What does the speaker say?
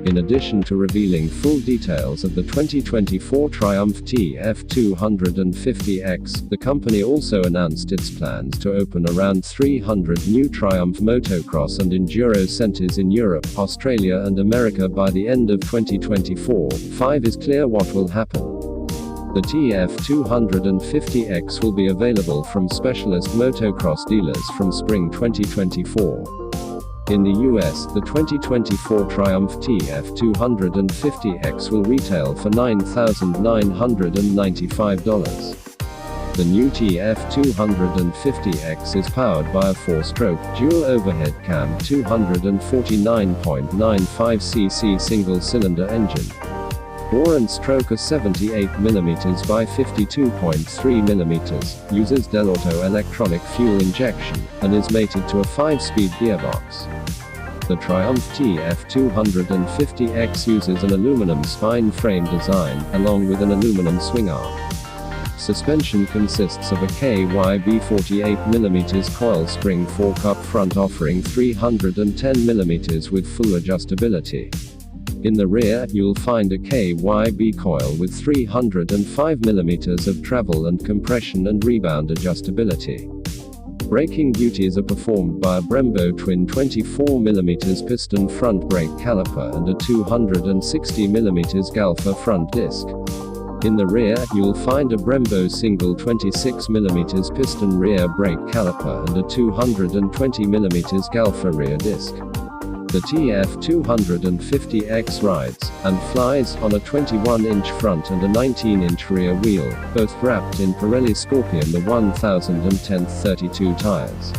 In addition to revealing full details of the 2024 Triumph TF250X, the company also announced its plans to open around 300 new Triumph motocross and enduro centers in Europe, Australia and America by the end of 2024. 5 is clear what will happen. The TF250X will be available from specialist motocross dealers from spring 2024. In the US, the 2024 Triumph TF250X will retail for $9,995. The new TF250X is powered by a 4-stroke, dual overhead cam 249.95cc single-cylinder engine. Bore and stroke are 78mm by 52.3mm, uses Delauto electronic fuel injection, and is mated to a 5-speed gearbox. The Triumph TF250X uses an aluminum spine frame design, along with an aluminum swing arm. Suspension consists of a KYB 48mm coil spring fork up front offering 310mm with full adjustability. In the rear, you'll find a KYB coil with 305mm of travel and compression and rebound adjustability. Braking duties are performed by a Brembo twin 24mm piston front brake caliper and a 260mm Galfa front disc. In the rear, you'll find a Brembo single 26mm piston rear brake caliper and a 220mm Galfa rear disc. The TF250X rides and flies on a 21-inch front and a 19-inch rear wheel, both wrapped in Pirelli Scorpion the 1010 32 tires.